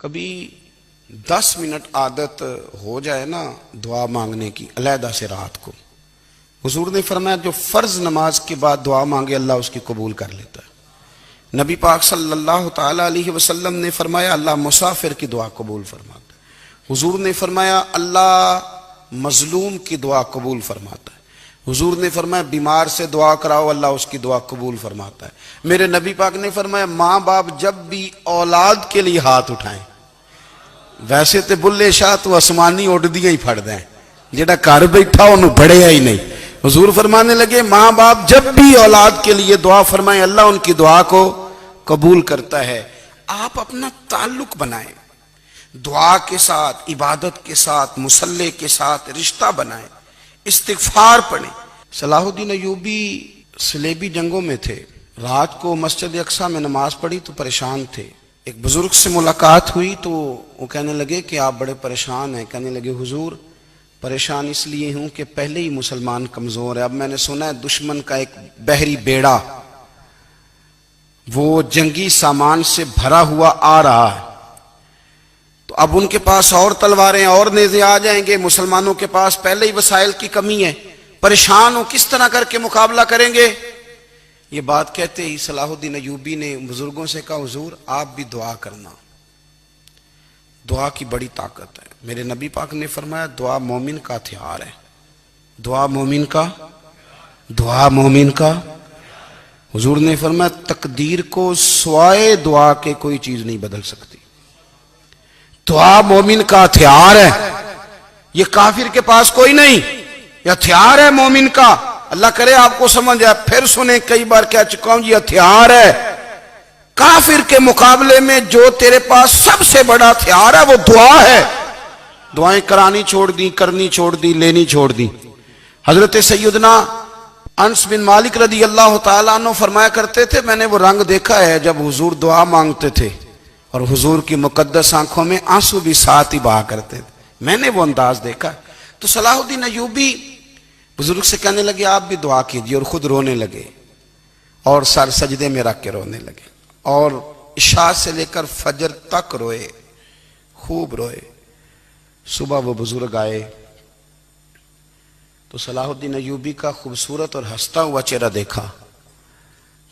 کبھی 10 منٹ عادت ہو جائے نا دعا مانگنے کی علیحدہ سے رات کو، حضور نے فرمایا جو فرض نماز کے بعد دعا مانگے اللہ اس کی قبول کر لیتا ہے۔ نبی پاک صلی اللہ تعالی علیہ وسلم نے فرمایا اللہ مسافر کی دعا قبول فرماتا ہے۔ حضور نے فرمایا اللہ مظلوم کی دعا قبول فرماتا ہے۔ حضور نے فرمایا بیمار سے دعا کراؤ اللہ اس کی دعا قبول فرماتا ہے۔ میرے نبی پاک نے فرمایا ماں باپ جب بھی اولاد کے لیے ہاتھ اٹھائیں، ویسے تے بلے شاہ تو آسمانی اڑ دیا ہی پھڑ دیں، جڑا گھر بیٹھا انہوں بڑھیا ہی نہیں۔ حضور فرمانے لگے ماں باپ جب بھی اولاد کے لیے دعا فرمائیں اللہ ان کی دعا کو قبول کرتا ہے۔ آپ اپنا تعلق بنائیں دعا کے ساتھ، عبادت کے ساتھ، مصلی کے ساتھ رشتہ بنائیں، استغفار پڑھیں۔ صلاح الدین ایوبی صلیبی جنگوں میں تھے، رات کو مسجد اقصیٰ میں نماز پڑھی تو پریشان تھے۔ ایک بزرگ سے ملاقات ہوئی تو وہ کہنے لگے کہ آپ بڑے پریشان ہیں۔ کہنے لگے حضور پریشان اس لیے ہوں کہ پہلے ہی مسلمان کمزور ہے، اب میں نے سنا ہے دشمن کا ایک بحری بیڑا وہ جنگی سامان سے بھرا ہوا آ رہا ہے، تو اب ان کے پاس اور تلواریں اور نیزے آ جائیں گے، مسلمانوں کے پاس پہلے ہی وسائل کی کمی ہے، پریشان ہو کس طرح کر کے مقابلہ کریں گے۔ یہ بات کہتے ہی صلاح الدین ایوبی نے بزرگوں سے کہا حضور آپ بھی دعا کرنا، دعا کی بڑی طاقت ہے۔ میرے نبی پاک نے فرمایا دعا مومن کا ہتھیار ہے، دعا مومن کا حضور نے فرمایا تقدیر کو سوائے دعا کے کوئی چیز نہیں بدل سکتی۔ دعا مومن کا ہتھیار ہے، یہ کافر کے پاس کوئی نہیں، یہ ہتھیار ہے مومن کا۔ اللہ کرے آپ کو سمجھ آئے، پھر سنیں کئی بار کہہ چکا ہوں یہ ہتھیار ہے۔ کافر کے مقابلے میں جو تیرے پاس سب سے بڑا ہتھیار ہے وہ دعا ہے۔ دعائیں کرانی چھوڑ دی، کرنی چھوڑ دی، لینی چھوڑ دی۔ حضرت سیدنا انس بن مالک رضی اللہ تعالیٰ عنہ فرمایا کرتے تھے میں نے وہ رنگ دیکھا ہے جب حضور دعا مانگتے تھے اور حضور کی مقدس آنکھوں میں آنسو بھی ساتھ ہی بہا کرتے تھے، میں نے وہ انداز دیکھا۔ تو صلاح الدین ایوبی بزرگ سے کہنے لگے آپ بھی دعا کیجئے، اور خود رونے لگے اور سر سجدے میں رکھ کے رونے لگے، اور عشاء سے لے کر فجر تک روئے، خوب روئے۔ صبح وہ بزرگ آئے تو صلاح الدین ایوبی کا خوبصورت اور ہنستا ہوا چہرہ دیکھا،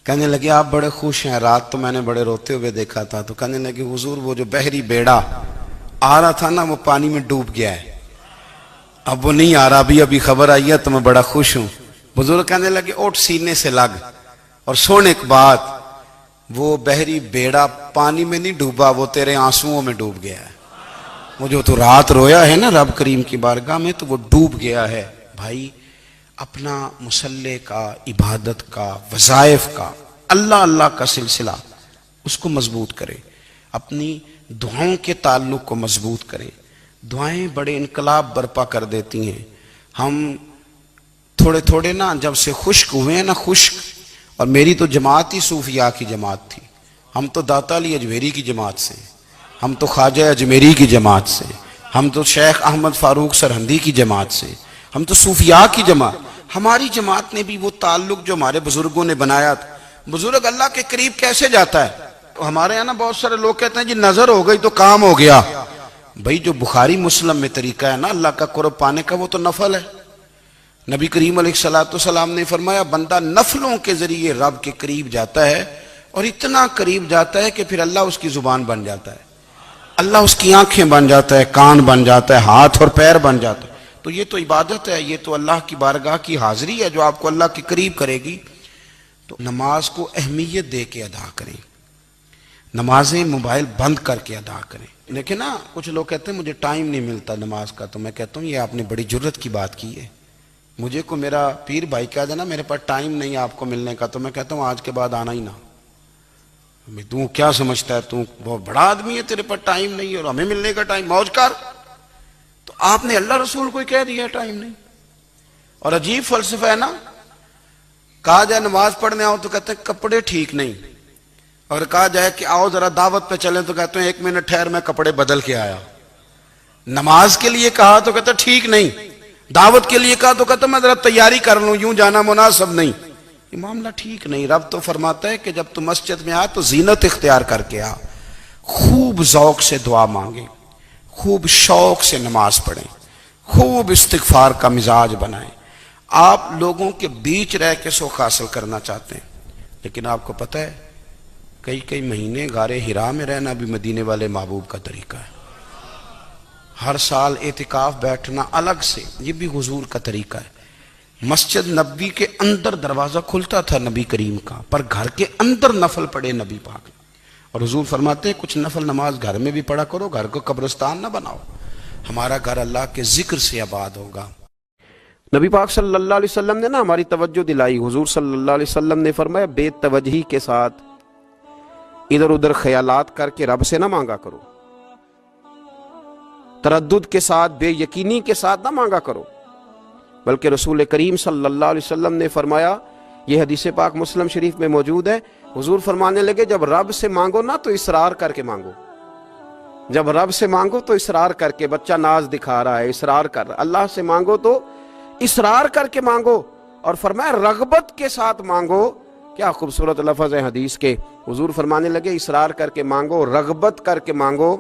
کہنے لگے آپ بڑے خوش ہیں، رات تو میں نے بڑے روتے ہوئے دیکھا تھا۔ تو کہنے لگے حضور وہ جو بحری بیڑا آ رہا تھا نا وہ پانی میں ڈوب گیا ہے، اب وہ نہیں آ رہا، ابھی خبر آئی ہے تو میں بڑا خوش ہوں۔ بزرگ کہنے لگے اٹھ سینے سے لگ اور سن ایک بات، وہ بحری بیڑا پانی میں نہیں ڈوبا، وہ تیرے آنسوؤں میں ڈوب گیا ہے۔ وہ جو تو رات رویا ہے نا رب کریم کی بارگاہ میں تو وہ ڈوب گیا ہے۔ بھائی اپنا مصلی کا، عبادت کا، وظائف کا، اللہ کا سلسلہ اس کو مضبوط کرے، اپنی دعاؤں کے تعلق کو مضبوط کرے۔ دعائیں بڑے انقلاب برپا کر دیتی ہیں۔ ہم تھوڑے نا جب سے خشک ہوئے ہیں نا، خشک، اور میری تو جماعت ہی صوفیاء کی جماعت تھی، ہم تو داتا علی اجمیری کی جماعت سے، ہم تو خواجہ اجمیری کی جماعت سے، ہم تو شیخ احمد فاروق سرہندی کی جماعت سے، ہم تو صوفیاء کی جماعت۔ ہماری جماعت نے بھی وہ تعلق جو ہمارے بزرگوں نے بنایا تھا۔ بزرگ اللہ کے قریب کیسے جاتا ہے؟ ہمارے یہاں نا بہت سارے لوگ کہتے ہیں جی نظر ہو گئی تو کام ہو گیا۔ بھائی جو بخاری مسلم میں طریقہ ہے نا اللہ کا قرب پانے کا وہ تو نفل ہے۔ نبی کریم علیہ السلام نے فرمایا بندہ نفلوں کے ذریعے رب کے قریب جاتا ہے، اور اتنا قریب جاتا ہے کہ پھر اللہ اس کی زبان بن جاتا ہے، اللہ اس کی آنکھیں بن جاتا ہے، کان بن جاتا ہے، ہاتھ اور پیر بن جاتا ہے۔ تو یہ تو عبادت ہے، یہ تو اللہ کی بارگاہ کی حاضری ہے جو آپ کو اللہ کے قریب کرے گی۔ تو نماز کو اہمیت دے کے ادا کریں، نمازیں موبائل بند کر کے ادا کریں۔ لیکن نا کچھ لوگ کہتے ہیں مجھے ٹائم نہیں ملتا نماز کا، تو میں کہتا ہوں یہ آپ نے بڑی جرت کی بات کی ہے۔ مجھے کو میرا پیر بھائی کہہ دینا میرے پاس ٹائم نہیں آپ کو ملنے کا، تو میں کہتا ہوں آج کے بعد آنا ہی نہ۔ تو کیا سمجھتا ہے تو بہت بڑا آدمی ہے، تیرے پاس ٹائم نہیں ہے اور ہمیں ملنے کا ٹائم، موج کر۔ تو آپ نے اللہ رسول کو کہہ دیا ٹائم نہیں، اور عجیب فلسفہ ہے نا، کہا جائے نماز پڑھنے آؤ تو کہتے ہیں کپڑے ٹھیک نہیں، اور کہا جائے کہ آؤ ذرا دعوت پہ چلیں تو کہتے ہیں 1 منٹ ٹھہر میں کپڑے بدل کے آیا۔ نماز کے لیے کہا تو کہتے ہیں ٹھیک نہیں، دعوت کے لیے کہا تو کہتے ہیں میں ذرا تیاری کر لوں، یوں جانا مناسب نہیں۔ یہ معاملہ ٹھیک نہیں۔ رب تو فرماتا ہے کہ جب تو مسجد میں آ تو زینت اختیار کر کے آ، خوب ذوق سے دعا مانگیں، خوب شوق سے نماز پڑھیں، خوب استغفار کا مزاج بنائیں۔ آپ لوگوں کے بیچ رہ کے سوکھ حاصل کرنا چاہتے ہیں، لیکن آپ کو پتہ ہے کئی مہینے غار حرا میں رہنا بھی مدینے والے محبوب کا طریقہ ہے۔ ہر سال اعتکاف بیٹھنا الگ سے، یہ بھی حضور کا طریقہ ہے۔ مسجد نبوی کے اندر دروازہ کھلتا تھا نبی کریم کا، پر گھر کے اندر نفل پڑھے نبی پاک نے، اور حضور فرماتے ہیں کچھ نفل نماز گھر میں بھی پڑھا کرو، گھر کو قبرستان نہ بناؤ، ہمارا گھر اللہ کے ذکر سے آباد ہوگا۔ نبی پاک صلی اللہ علیہ وسلم نے ہماری توجہ دلائی۔ حضور صلی اللہ علیہ وسلم نے فرمایا بے توجہی کے ساتھ ادھر ادھر خیالات کر کے رب سے نہ مانگا کرو، تردد کے ساتھ بے یقینی کے ساتھ نہ مانگا کرو، بلکہ رسول کریم صلی اللہ علیہ وسلم نے فرمایا، یہ حدیث پاک مسلم شریف میں موجود ہے، حضور فرمانے لگے جب رب سے مانگو نا تو اصرار کر کے مانگو، جب رب سے مانگو تو اصرار کر کے، بچہ ناز دکھا رہا ہے اصرار کر رہا ہے، اللہ سے مانگو تو اصرار کر کے مانگو، اور فرمایا رغبت کے ساتھ مانگو۔ کیا خوبصورت لفظ ہے حدیث کے، حضور فرمانے لگے اصرار کر کے مانگو، رغبت کر کے مانگو۔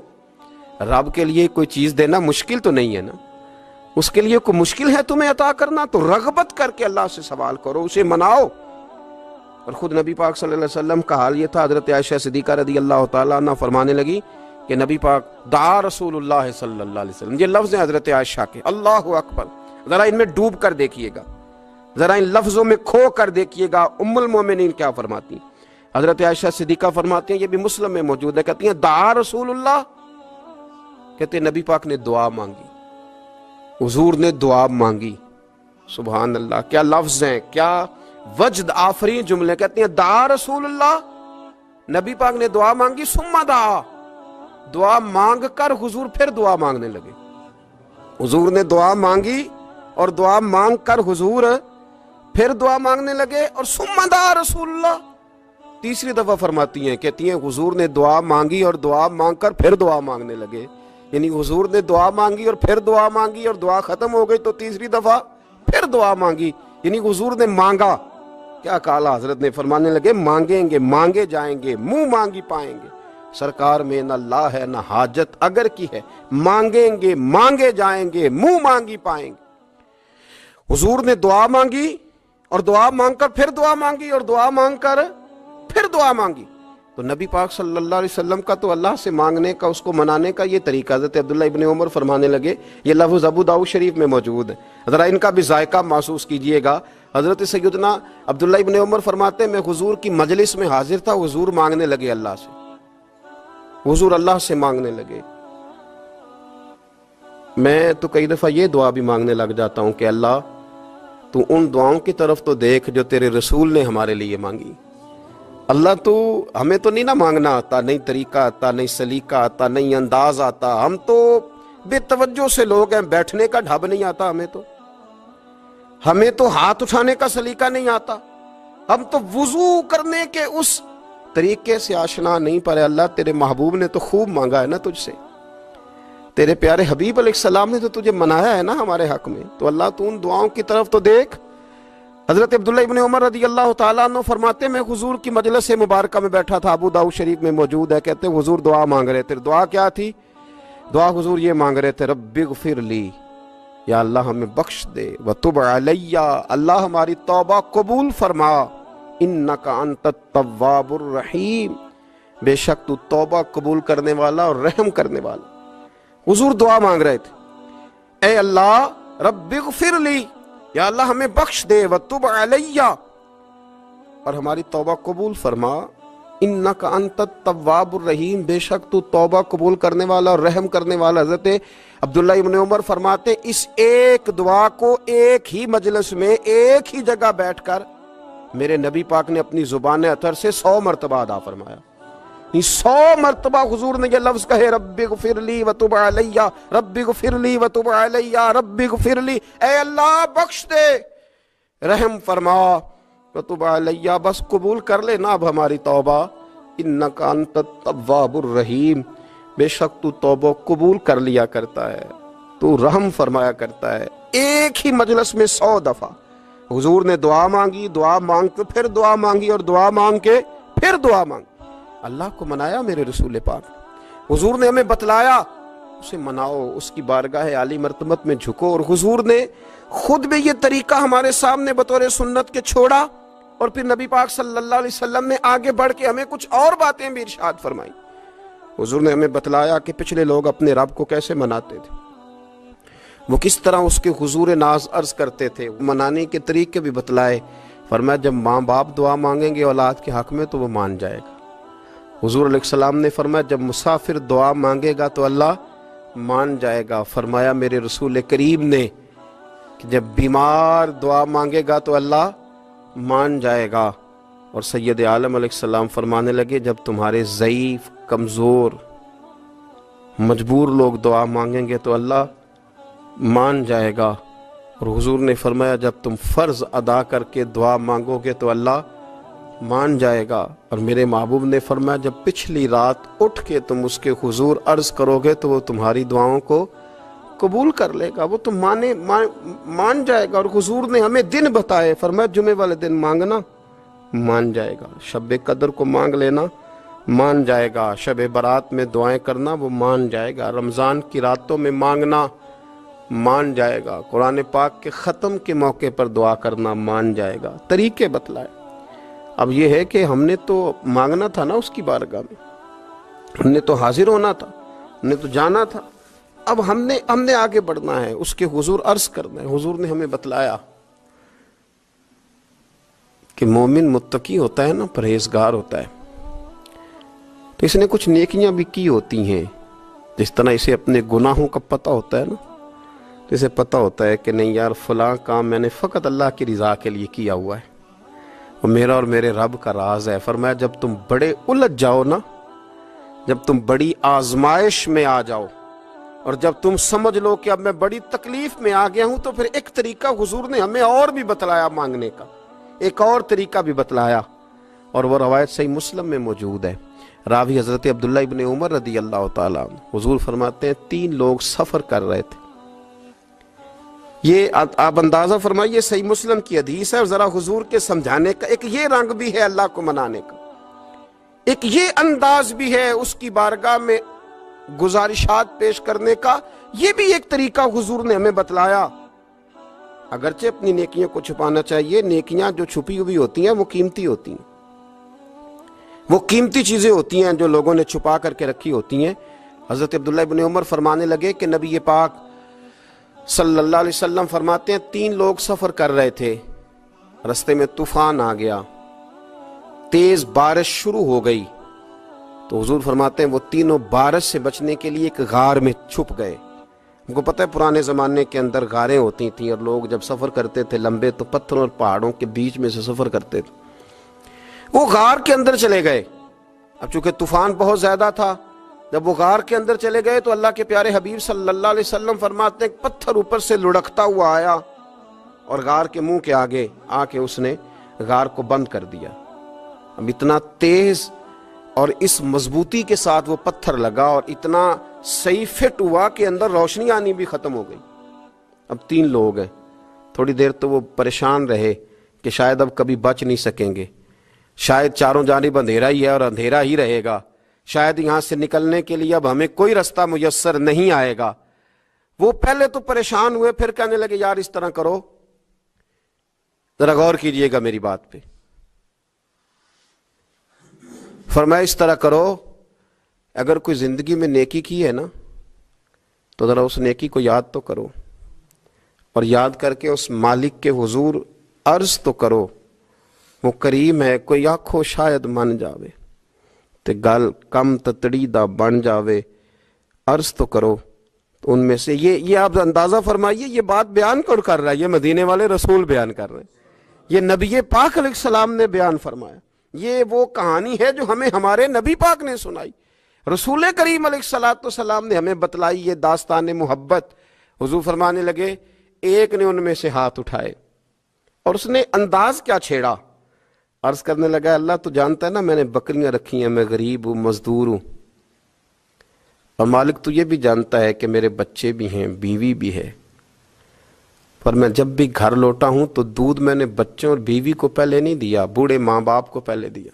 رب کے لیے کوئی چیز دینا مشکل تو نہیں ہے نا، اس کے لیے کوئی مشکل ہے تمہیں عطا کرنا، تو رغبت کر کے اللہ سے سوال کرو، اسے مناؤ۔ اور خود نبی پاک صلی اللہ علیہ وسلم کا حال یہ تھا، حضرت عائشہ صدیقہ رضی اللہ تعالیٰ عنہ فرمانے لگی کہ نبی پاک دعا رسول اللہ صلی اللہ علیہ وسلم، یہ لفظ ہیں حضرت عائشہ کے، اللہ اکبر، ذرا ان میں ڈوب کر دیکھیے گا، ذرا ان لفظوں میں کھو کر دیکھیے گا ام المومنین کیا فرماتی ہیں۔ حضرت عائشہ صدیقہ فرماتی ہیں، یہ بھی مسلم میں موجود ہے، کہتی ہیں دعا رسول اللہ، کہتے ہیں نبی پاک نے دعا مانگی، حضور نے دعا مانگی۔ سبحان اللہ، کیا لفظ ہیں، کیا وجد آفرین جملے، کہتے ہیں دعا رسول اللہ، نبی پاک نے دعا مانگی، ثم دعا، دعا مانگ کر حضور پھر دعا مانگنے لگے۔ حضور نے دعا مانگی اور دعا مانگ کر حضور پھر دعا مانگنے لگے، اور ثم دعا رسول اللہ، تیسری دفعہ فرماتی ہیں، کہتی ہیں حضور نے دعا مانگی اور دعا مانگ کر پھر دعا مانگنے لگے، یعنی حضور نے دعا مانگی اور پھر دعا مانگی، اور دعا ختم ہو گئی تو تیسری دفعہ پھر دعا مانگی، یعنی حضور نے مانگا۔ کیا کہا حضرت نے، فرمانے لگے مانگیں گے مانگے جائیں گے، منہ مانگی پائیں گے، سرکار میں نہ لا ہے نہ حاجت اگر کی ہے، مانگیں گے مانگے جائیں گے، منہ مانگی پائیں گے۔ حضور نے دعا مانگی اور دعا مانگ کر پھر دعا مانگی، اور دعا مانگ کر پھر دعا مانگی، تو نبی پاک صلی اللہ علیہ وسلم کا تو اللہ سے مانگنے کا، اس کو منانے کا یہ طریقہ۔ حضرت عبداللہ ابن عمر فرمانے لگے، یہ لفظ ابو داؤد شریف میں موجود ہے، ذرا ان کا بھی ذائقہ محسوس کیجئے گا۔ حضرت سیدنا عبداللہ ابن عمر فرماتے ہیں، میں حضور کی مجلس میں حاضر تھا، حضور مانگنے لگے اللہ سے، حضور اللہ سے مانگنے لگے۔ میں تو کئی دفعہ یہ دعا بھی مانگنے لگ جاتا ہوں کہ اللہ تو ان دعاؤں کی طرف تو دیکھ جو تیرے رسول نے ہمارے لیے مانگی۔ اللہ تو ہمیں تو نہیں نہ مانگنا آتا، نہیں طریقہ آتا، نہیں سلیقہ آتا، نہیں انداز آتا، ہم تو بے توجہ سے لوگ ہیں، بیٹھنے کا ڈھب نہیں آتا ہمیں تو ہاتھ اٹھانے کا سلیقہ نہیں آتا، ہم تو وضو کرنے کے اس طریقے سے آشنا نہیں، پر اللہ تیرے محبوب نے تو خوب مانگا ہے نا تجھ سے، تیرے پیارے حبیب علیہ السلام نے تو تجھے منایا ہے نا ہمارے حق میں، تو اللہ تو ان دعاؤں کی طرف تو دیکھ۔ حضرت عبداللہ ابن عمر رضی اللہ تعالیٰ عنہ فرماتے، میں حضور کی مجلس مبارکہ میں بیٹھا تھا، ابو داؤد شریف میں موجود ہے، کہتے ہیں حضور دعا مانگ رہے تھے۔ دعا کیا تھی؟ دعا حضور یہ مانگ رہے تھے، رب اغفر لی، یا اللہ ہمیں بخش دے، وتب علیہ، اللہ ہماری توبہ قبول فرما، انک انت التواب الرحیم، بے شک تو توبہ قبول کرنے والا اور رحم کرنے والا۔ حضور دعا مانگ رہے تھے، اے اللہ رب اغفر لی، یا اللہ ہمیں بخش دے، وتب علیہ، اور ہماری توبہ قبول فرما، انک انت التواب الرحیم، بے شک تو توبہ قبول کرنے والا اور رحم کرنے والا۔ حضرت عبداللہ ابن عمر فرماتے، اس ایک دعا کو ایک ہی مجلس میں ایک ہی جگہ بیٹھ کر میرے نبی پاک نے اپنی زبان اطہر سے 100 مرتبہ ادا فرمایا، 100 مرتبہ حضور نے یہ لفظ کہے، رب اغفر لی وتب علیہ، رب اغفر لی وتب علیہ، رب اغفر لی، اے اللہ بخش دے، رحم فرما، وتب علیہ، بس قبول کر لے نا اب ہماری توبہ، انک انت التواب الرحیم، بے شک تو توبہ قبول کر لیا کرتا ہے، تو رحم فرمایا کرتا ہے۔ ایک ہی مجلس میں 100 دفعہ حضور نے دعا مانگی، دعا مانگ کے پھر دعا مانگی، اور دعا مانگ کے پھر دعا مانگی۔ اللہ کو منایا میرے رسول پاک، حضور نے ہمیں بتلایا اسے مناؤ، اس کی بارگاہ عالی مرتبت میں جھکو. اور حضور نے خود بھی یہ طریقہ ہمارے سامنے بطور سنت کے چھوڑا، اور پھر نبی پاک صلی اللہ علیہ وسلم نے آگے بڑھ کے ہمیں کچھ اور باتیں بھی ارشاد فرمائی. حضور نے ہمیں بتلایا کہ پچھلے لوگ اپنے رب کو کیسے مناتے تھے، وہ کس طرح اس کے حضور ناز عرض کرتے تھے، منانے کے طریقے بھی بتلائے. فرمایا جب ماں باپ دعا مانگیں گے اولاد کے حق میں تو وہ مان جائے گا. حضور علیہ السلام نے فرمایا جب مسافر دعا مانگے گا تو اللہ مان جائے گا. فرمایا میرے رسول کریم نے کہ جب بیمار دعا مانگے گا تو اللہ مان جائے گا. اور سید عالم علیہ السلام فرمانے لگے جب تمہارے ضعیف، کمزور، مجبور لوگ دعا مانگیں گے تو اللہ مان جائے گا. اور حضور نے فرمایا جب تم فرض ادا کر کے دعا مانگو گے تو اللہ مان جائے گا. اور میرے محبوب نے فرمایا جب پچھلی رات اٹھ کے تم اس کے حضور عرض کرو گے تو وہ تمہاری دعاؤں کو قبول کر لے گا، وہ تم مان جائے گا. اور حضور نے ہمیں دن بتائے، فرمایا جمعے والے دن مانگنا مان جائے گا، شب قدر کو مانگ لینا مان جائے گا، شب برات میں دعائیں کرنا وہ مان جائے گا، رمضان کی راتوں میں مانگنا مان جائے گا، قرآن پاک کے ختم کے موقع پر دعا کرنا مان جائے گا. طریقے بتلائے. اب یہ ہے کہ ہم نے تو مانگنا تھا نا اس کی بارگاہ میں، ہم نے تو حاضر ہونا تھا، ہم نے تو جانا تھا. اب ہم نے آگے بڑھنا ہے، اس کے حضور عرض کرنا ہے. حضور نے ہمیں بتلایا کہ مومن متقی ہوتا ہے نا، پرہیزگار ہوتا ہے، تو اس نے کچھ نیکیاں بھی کی ہوتی ہیں. جس طرح اسے اپنے گناہوں کا پتہ ہوتا ہے نا، تو اسے پتہ ہوتا ہے کہ نہیں یار فلاں کام میں نے فقط اللہ کی رضا کے لیے کیا ہوا ہے، وہ میرا اور میرے رب کا راز ہے. فرمایا جب تم بڑے الجھ جاؤ نا، جب تم بڑی آزمائش میں آ جاؤ، اور جب تم سمجھ لو کہ اب میں بڑی تکلیف میں آ گیا ہوں، تو پھر ایک طریقہ حضور نے ہمیں اور بھی بتلایا مانگنے کا، ایک اور طریقہ بھی بتلایا. اور وہ روایت صحیح مسلم میں موجود ہے. راوی حضرت عبداللہ ابن عمر رضی اللہ تعالیٰ عنہ. حضور فرماتے ہیں 3 لوگ سفر کر رہے تھے. یہ آپ اندازہ فرمائیے صحیح مسلم کی حدیث ہے، اور ذرا حضور کے سمجھانے کا ایک یہ رنگ بھی ہے اللہ کو منانے کا، ایک یہ انداز بھی ہے اس کی بارگاہ میں گزارشات پیش کرنے کا. یہ بھی ایک طریقہ حضور نے ہمیں بتلایا. اگرچہ اپنی نیکیوں کو چھپانا چاہیے، نیکیاں جو چھپی ہوئی ہوتی ہیں وہ قیمتی ہوتی ہیں، وہ قیمتی چیزیں ہوتی ہیں جو لوگوں نے چھپا کر کے رکھی ہوتی ہیں. حضرت عبداللہ ابن عمر فرمانے لگے کہ نبی پاک صلی اللہ علیہ وسلم فرماتے ہیں 3 لوگ سفر کر رہے تھے، رستے میں طوفان آ گیا، تیز بارش شروع ہو گئی. تو حضور فرماتے ہیں وہ تینوں بارش سے بچنے کے لیے ایک غار میں چھپ گئے. ان کو پتہ ہے پرانے زمانے کے اندر غاریں ہوتی تھیں، اور لوگ جب سفر کرتے تھے لمبے تو پتھروں اور پہاڑوں کے بیچ میں سے سفر کرتے تھے. وہ غار کے اندر چلے گئے. اب چونکہ طوفان بہت زیادہ تھا، جب وہ غار کے اندر چلے گئے تو اللہ کے پیارے حبیب صلی اللہ علیہ وسلم فرماتے ہیں پتھر اوپر سے لڑکتا ہوا آیا اور غار کے منہ کے آگے آ کے اس نے غار کو بند کر دیا. اب اتنا تیز اور اس مضبوطی کے ساتھ وہ پتھر لگا اور اتنا صحیح فٹ ہوا کہ اندر روشنی آنی بھی ختم ہو گئی. اب 3 لوگ ہیں. تھوڑی دیر تو وہ پریشان رہے کہ شاید اب کبھی بچ نہیں سکیں گے، شاید چاروں جانب اندھیرا ہی ہے اور اندھیرا ہی رہے گا، شاید یہاں سے نکلنے کے لیے اب ہمیں کوئی رستہ میسر نہیں آئے گا. وہ پہلے تو پریشان ہوئے، پھر کہنے لگے یار اس طرح کرو، ذرا غور کیجئے گا میری بات پہ. فرمایا اس طرح کرو، اگر کوئی زندگی میں نیکی کی ہے نا تو ذرا اس نیکی کو یاد تو کرو، اور یاد کر کے اس مالک کے حضور عرض تو کرو. وہ کریم ہے، کوئی آنکھو شاید من جاوے تے گل کم تتڑی دا بن جاوے، عرض تو کرو. تو ان میں سے یہ آپ اندازہ فرمائیے یہ بات بیان کون کر رہا ہے؟ یہ مدینے والے رسول بیان کر رہے ہیں، یہ نبی پاک علیہ السلام نے بیان فرمایا. یہ وہ کہانی ہے جو ہمیں ہمارے نبی پاک نے سنائی، رسول کریم علیہ السلام نے ہمیں بتلائی. یہ داستان محبت. حضور فرمانے لگے ایک نے ان میں سے ہاتھ اٹھائے اور اس نے انداز کیا چھیڑا، عرض کرنے لگا اللہ تو جانتا ہے نا میں نے بکریاں رکھی ہیں، میں غریب ہوں، مزدور ہوں، اور مالک تو یہ بھی جانتا ہے کہ میرے بچے بھی ہیں، بیوی بھی ہے، پر میں جب بھی گھر لوٹا ہوں تو دودھ میں نے بچوں اور بیوی کو پہلے نہیں دیا، بوڑھے ماں باپ کو پہلے دیا.